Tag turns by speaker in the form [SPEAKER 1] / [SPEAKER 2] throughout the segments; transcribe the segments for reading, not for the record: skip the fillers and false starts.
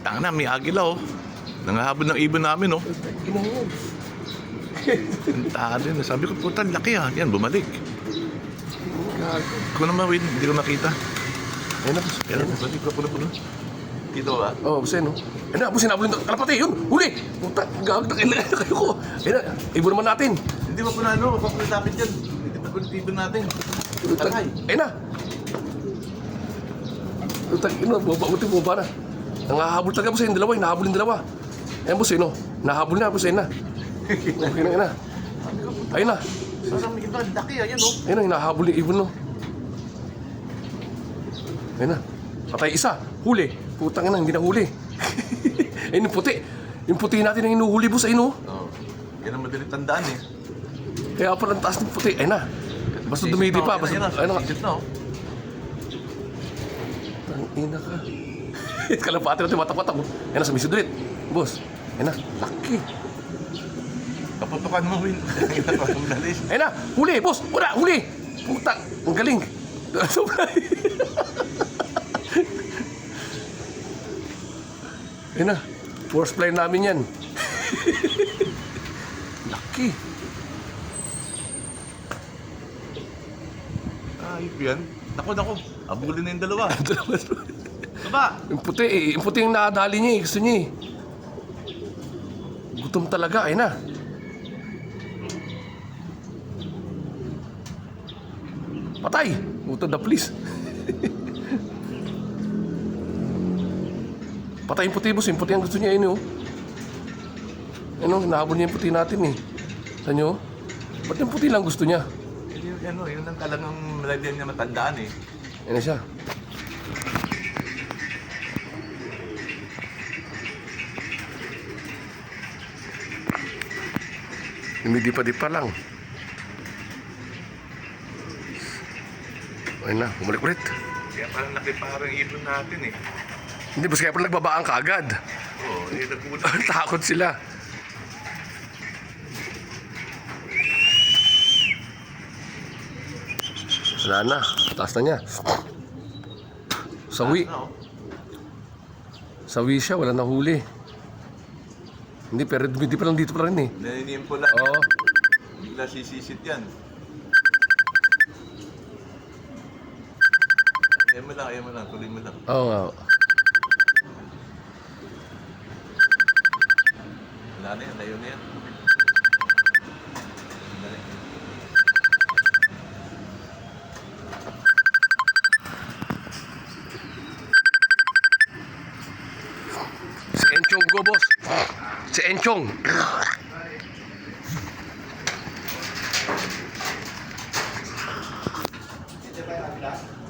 [SPEAKER 1] Tanga na, may agila oh. Nangahabol ng ibon namin oh. Ang tali na. Sabi ko, puta, laki ah. Yan, bumalik. Kung naman, wait, hindi ko nakita.
[SPEAKER 2] Ayun na.
[SPEAKER 1] Yan, bumalik ka pula-pula. Dito ba?
[SPEAKER 2] Oo, busin, no? Ayun na, busin, nabulin. Kalapati, yun! Huli! Puta, gagawin na kailangan na kayo ko. Ayun na, ibon naman natin.
[SPEAKER 1] Hindi ba pula, ano? Kapulitapit yan. Hindi pa pula ibon natin. Talay.
[SPEAKER 2] Ayun na! Puta, buti mo ba na? Nangahabol talaga, busin, dalawa, hinahabol yung dalawa. Ayun, busin, no? Nahabol na, busin na. Okay na, ayun na. Ayun na.
[SPEAKER 1] Parang may iba, laki ah, yan oh.
[SPEAKER 2] Ayun na, hinahabol yung ibon, no? Ayun na. Patay isa. Huli. Putang ina, hindi na huli. Ayun yung puti. Yung puti natin ang inuhuli, boss. Ayun, no?
[SPEAKER 1] Oo. Yan ang madaling tandaan eh.
[SPEAKER 2] Kaya pala ang taas ng puti. Ayun na. Basta dumidi pa. Basta, ayun na.
[SPEAKER 1] Isip na oh.
[SPEAKER 2] Ang ina ka. Kalapati natin matapat ako. Ayun na, sumisid ulit. Boss. Ayun na. Laki.
[SPEAKER 1] Kaputukan mo, Will.
[SPEAKER 2] Ayun na. Huli, boss. Wala, huli. Putang. Ang galing. Ayun na. Force play namin yan. Laki.
[SPEAKER 1] Ayop yan. Naku. Abulin na yung dalawa. Baba!
[SPEAKER 2] Yung puti eh. Yung puti yung nakadali niya eh. Gusto niya eh. Gutom talaga. Ayun na. Patay! Utod na please. Patay yung puti, boss. Yung puti ang gusto niya. Ayun oh. Ayun oh. Hinahabol niya yung puti natin eh. Saan nyo? Ba't yung puti lang gusto niya?
[SPEAKER 1] Yun ang talagang malagyan niya matandaan eh.
[SPEAKER 2] Ayun na siya. Dumidipa-dipa lang. Ayun na, bumalik ulit.
[SPEAKER 1] Kaya parang nakiparang ibon natin eh.
[SPEAKER 2] Hindi, basta kaya pala nagbabaan ka agad.
[SPEAKER 1] Oo, eh, nagpupunta.
[SPEAKER 2] Takot sila. Wala na, taas na niya. Sawi. Sawi siya, wala na huli. Hindi, pero hindi pa lang dito pa rin eh.
[SPEAKER 1] Naninimpo lang.
[SPEAKER 2] Oo.
[SPEAKER 1] Bigla sisisit yan. Ayaw mo lang, tuloy mo lang.
[SPEAKER 2] Oo nga.
[SPEAKER 1] Wala na yan, layo na yan. Dali.
[SPEAKER 2] Si Enchong go, boss. Si Enchong.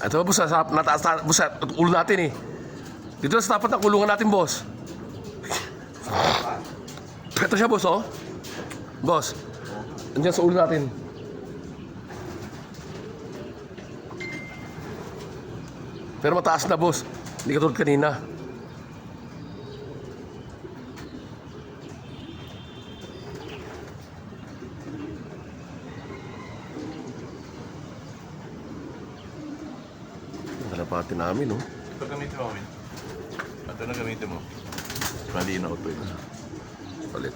[SPEAKER 2] Ito, boss, nataas na, boss, ulo natin eh. Dito sa tapat ng kulungan natin, boss. Ito siya, boss, oh. Boss, andyan sa ulo natin. Pero mataas na, boss. Hindi katulad kanina. Kalapati namin, no?
[SPEAKER 1] Ito gamitin mo, Will. Ito na gamitin mo. Malinaw ito.
[SPEAKER 2] Palit.